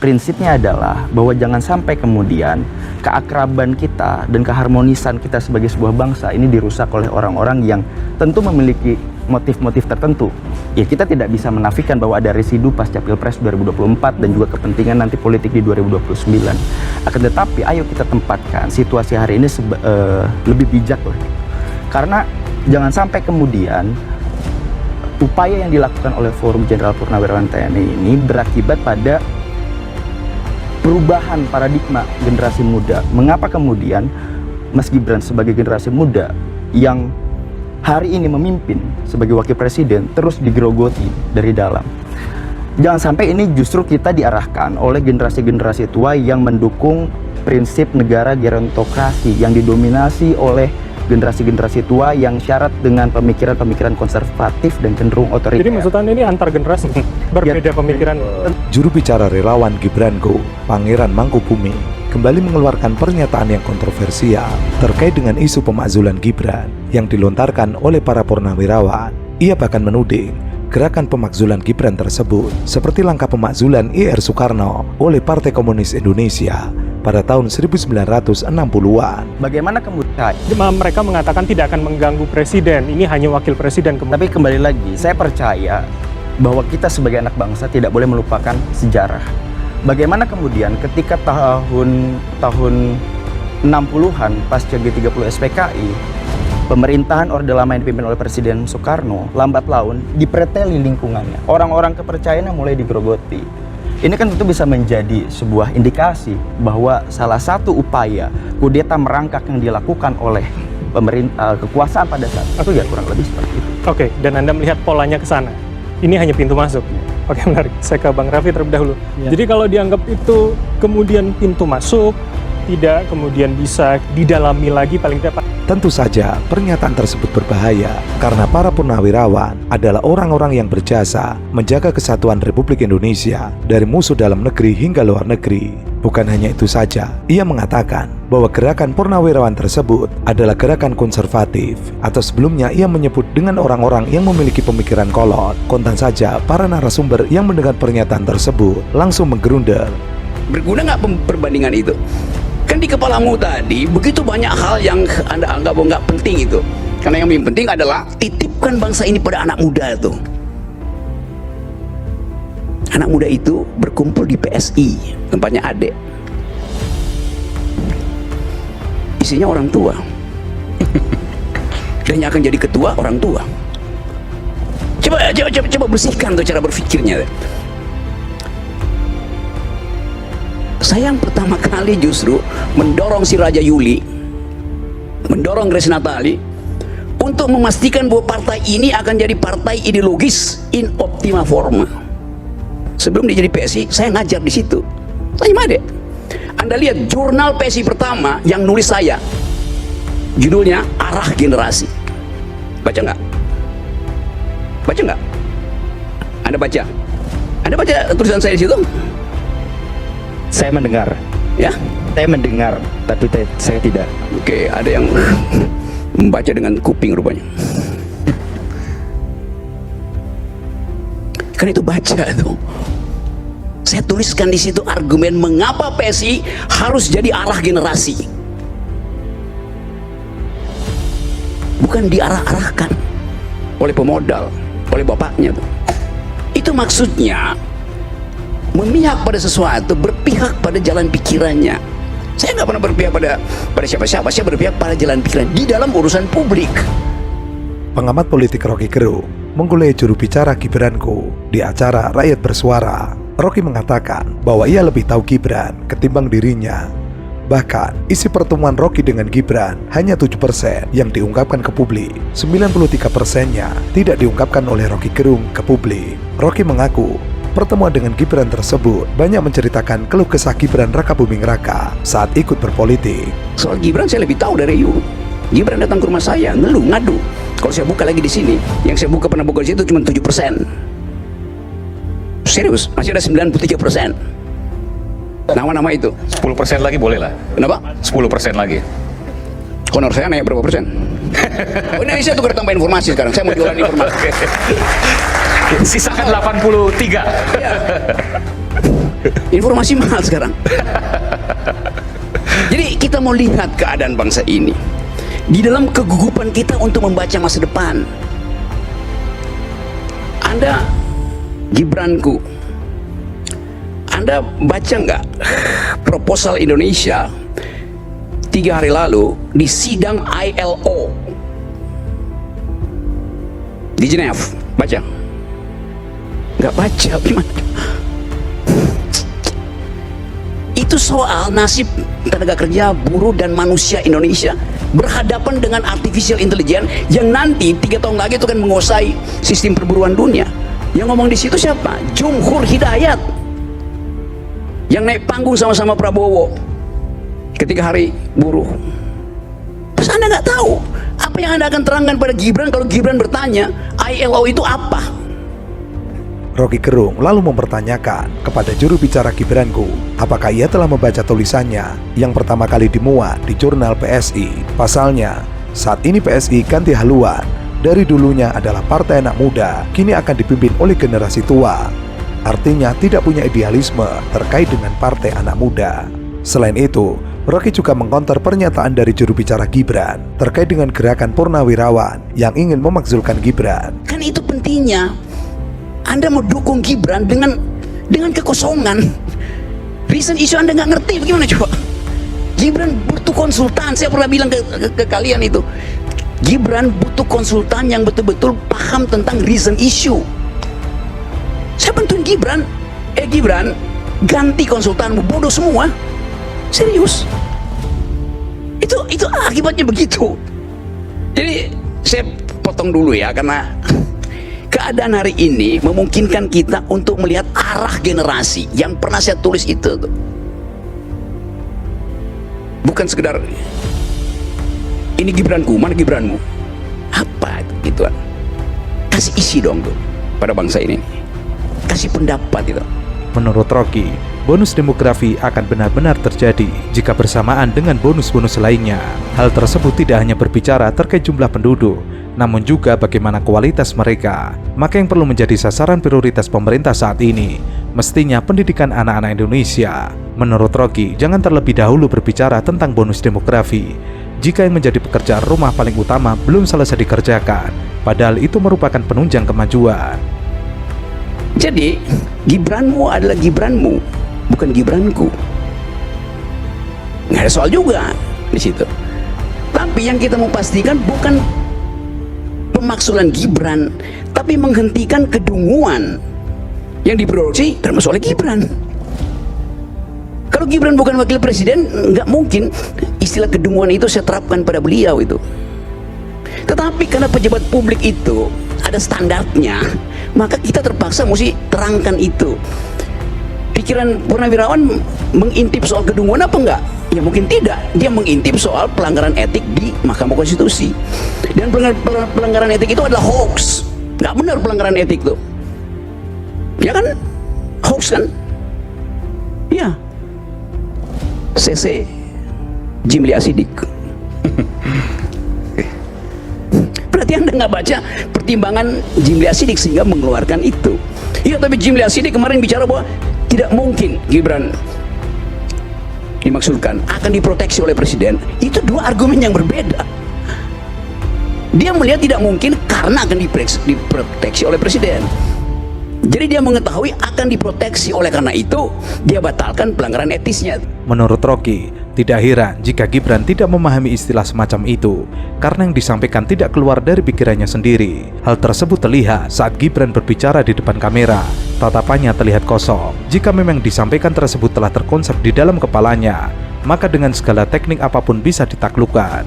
prinsipnya adalah bahwa jangan sampai kemudian keakraban kita dan keharmonisan kita sebagai sebuah bangsa ini dirusak oleh orang-orang yang tentu memiliki motif-motif tertentu. Ya, kita tidak bisa menafikan bahwa ada residu pasca Pilpres 2024 dan juga kepentingan nanti politik di 2029. Akan tetapi ayo kita tempatkan situasi hari ini lebih bijak lah. Karena jangan sampai kemudian upaya yang dilakukan oleh Forum Jenderal Purnawirawan TNI ini berakibat pada perubahan paradigma generasi muda. Mengapa kemudian Mas Gibran sebagai generasi muda yang hari ini memimpin sebagai wakil presiden terus digerogoti dari dalam? Jangan sampai ini justru kita diarahkan oleh generasi-generasi tua yang mendukung prinsip negara gerontokrasi yang didominasi oleh generasi-generasi tua yang syarat dengan pemikiran-pemikiran konservatif dan cenderung otoriter. Jadi maksud Anda ini antar generasi berbeda pemikiran. Juru bicara relawan Gibran-Go, Pangeran Mangkubumi, kembali mengeluarkan pernyataan yang kontroversial terkait dengan isu pemakzulan Gibran yang dilontarkan oleh para purnawirawan. Ia bahkan menuding gerakan pemakzulan Gibran tersebut seperti langkah pemakzulan Ir Soekarno oleh Partai Komunis Indonesia pada tahun 1960-an. Bagaimana kemudian Mereka mengatakan tidak akan mengganggu presiden, ini hanya wakil presiden. Tapi kembali lagi, saya percaya bahwa kita sebagai anak bangsa tidak boleh melupakan sejarah. Bagaimana kemudian ketika tahun 60-an pasca G30 SPKI, pemerintahan Orde Lama yang dipimpin oleh Presiden Soekarno lambat laun dipreteli lingkungannya. Orang-orang kepercayaannya mulai digerogoti. Ini kan tentu bisa menjadi sebuah indikasi bahwa salah satu upaya kudeta merangkak yang dilakukan oleh pemerintah kekuasaan pada saat itu ya kurang lebih seperti itu. Oke, dan Anda melihat polanya ke sana. Ini hanya pintu masuk. Oke, menarik. Saya ke Bang Raffi terlebih dahulu. Ya. Jadi kalau dianggap itu kemudian pintu masuk, tidak kemudian bisa didalami lagi paling tidak. Tentu saja pernyataan tersebut berbahaya karena para purnawirawan adalah orang-orang yang berjasa menjaga kesatuan Republik Indonesia dari musuh dalam negeri hingga luar negeri. Bukan hanya itu saja, ia mengatakan bahwa gerakan purnawirawan tersebut adalah gerakan konservatif, atau sebelumnya ia menyebut dengan orang-orang yang memiliki pemikiran kolot. Kontan saja para narasumber yang mendengar pernyataan tersebut langsung menggerundel. Berguna nggak perbandingan itu? Kan di kepalamu tadi begitu banyak hal yang Anda anggap nggak penting itu. Karena yang paling penting adalah titipkan bangsa ini pada anak muda itu. Anak muda itu berkumpul di PSI, tempatnya Ade. Isinya orang tua. Dan yang akan jadi ketua orang tua. Coba bersihkan tuh cara berpikirnya. Saya yang pertama kali justru mendorong si Raja Yuli, mendorong Grace Natali untuk memastikan bahwa partai ini akan jadi partai ideologis in optima forma. Sebelum dia jadi PSI, saya ngajar di situ. Saya Made. Anda lihat jurnal PSI pertama yang nulis saya, judulnya Arah Generasi. Baca nggak? Baca nggak? Anda baca? Anda baca tulisan saya di situ? Saya mendengar. Ya? Saya mendengar, tapi saya tidak. Oke, ada yang membaca dengan kuping rupanya. Kan itu baca tuh. Saya tuliskan di situ argumen mengapa PSI harus jadi arah generasi. Bukan diarah-arahkan oleh pemodal, oleh bapaknya tuh. Itu maksudnya memihak pada sesuatu, berpihak pada jalan pikirannya. Saya nggak pernah berpihak pada siapa-siapa, saya berpihak pada jalan pikiran di dalam urusan publik. Pengamat politik Rocky Gerung menggulai juru bicara Gibran-Go di acara Rakyat Bersuara. Rocky mengatakan bahwa ia lebih tahu Gibran ketimbang dirinya. Bahkan, isi pertemuan Rocky dengan Gibran hanya 7% yang diungkapkan ke publik. 93%-nya tidak diungkapkan oleh Rocky Gerung ke publik. Rocky mengaku pertemuan dengan Gibran tersebut banyak menceritakan keluh kesah Gibran Rakabuming Raka saat ikut berpolitik. Soal Gibran saya lebih tahu dari you. Gibran datang ke rumah saya, ngeluh, ngadu. Kalau saya buka lagi di sini, yang saya buka pernah buka di situ cuma 7%. Serius, masih ada 93%. Nama-nama itu 10% lagi boleh lah. kenapa? 10% lagi. Honor saya naik berapa persen? Oh, ini saya tukar tambah informasi sekarang. Saya mau jualan informasi. Sisakan 83. Ya. Informasi mahal sekarang. Jadi kita mau lihat keadaan bangsa ini di dalam kegugupan kita untuk membaca masa depan. Anda Gibranku, Anda baca nggak proposal Indonesia 3 hari lalu di sidang ILO di Geneva? Baca? Nggak baca, gimana? Itu soal nasib tenaga kerja, buruh, dan manusia Indonesia berhadapan dengan artificial intelligence yang nanti 3 tahun lagi itu akan menguasai sistem perburuan dunia. Yang ngomong di situ siapa? Jumhur Hidayat, yang naik panggung sama-sama Prabowo ketika hari buruh. Terus Anda nggak tahu apa yang Anda akan terangkan pada Gibran kalau Gibran bertanya ILO itu apa? Rocky Gerung lalu mempertanyakan kepada juru bicara Gibranku, apakah ia telah membaca tulisannya yang pertama kali dimuat di jurnal PSI. Pasalnya, saat ini PSI ganti haluan. Dari dulunya adalah partai anak muda, kini akan dipimpin oleh generasi tua. Artinya tidak punya idealisme terkait dengan partai anak muda. Selain itu, Rocky juga mengkonter pernyataan dari juru bicara Gibran terkait dengan gerakan Purnawirawan yang ingin memakzulkan Gibran. Kan itu pentingnya. Anda mau dukung Gibran dengan kekosongan. Reason issue Anda nggak ngerti, bagaimana coba? Gibran butuh konsultan. Saya pernah bilang ke kalian itu, Gibran butuh konsultan yang betul-betul paham tentang reason issue. Saya bantuin Gibran. Gibran, ganti konsultanmu, bodoh semua. Serius. Itu akibatnya begitu. Jadi saya potong dulu ya, karena keadaan hari ini memungkinkan kita untuk melihat arah generasi yang pernah saya tulis itu. Bukan sekedar ini Gibranku, mana Gibranmu? Apa itu? Gituan. Kasih isi dong tuh pada bangsa ini. Kasih pendapat itu. Menurut Rocky, bonus demografi akan benar-benar terjadi jika bersamaan dengan bonus-bonus lainnya. Hal tersebut tidak hanya berbicara terkait jumlah penduduk, namun juga bagaimana kualitas mereka. Maka yang perlu menjadi sasaran prioritas pemerintah saat ini mestinya pendidikan anak-anak Indonesia. Menurut Rocky, jangan terlebih dahulu berbicara tentang bonus demografi jika yang menjadi pekerjaan rumah paling utama belum selesai dikerjakan, padahal itu merupakan penunjang kemajuan. Jadi Gibranmu adalah Gibranmu, bukan Gibranku. Nggak ada soal juga di situ. Tapi yang kita mau pastikan bukan pemaksulan Gibran, tapi menghentikan kedunguan yang diproduksi termasuk oleh Gibran. Kalau Gibran bukan wakil presiden, nggak mungkin istilah kedunguan itu saya terapkan pada beliau itu. Tetapi karena pejabat publik itu ada standarnya, maka kita terpaksa mesti terangkan itu. Pikiran Purnawirawan mengintip soal kedunguan apa enggak? Ya mungkin tidak. Dia mengintip soal pelanggaran etik di Mahkamah Konstitusi. Dan pelanggaran etik itu adalah hoax. Nggak benar pelanggaran etik tuh. Ya kan? Hoax kan? Ya. CC Jimli Asidik. Berarti Anda nggak baca pertimbangan Jimli Asidik sehingga mengeluarkan itu. Iya, tapi Jimli Asidik kemarin bicara bahwa tidak mungkin Gibran dimaksudkan akan diproteksi oleh presiden. Itu dua argumen yang berbeda. Dia melihat tidak mungkin karena akan diproteksi oleh presiden. Jadi dia mengetahui akan diproteksi, oleh karena itu dia batalkan pelanggaran etisnya. Menurut Rocky, tidak heran jika Gibran tidak memahami istilah semacam itu karena yang disampaikan tidak keluar dari pikirannya sendiri. Hal tersebut terlihat saat Gibran berbicara di depan kamera. Tatapannya terlihat kosong. Jika memang disampaikan tersebut telah terkonsep di dalam kepalanya, maka dengan segala teknik apapun bisa ditaklukkan.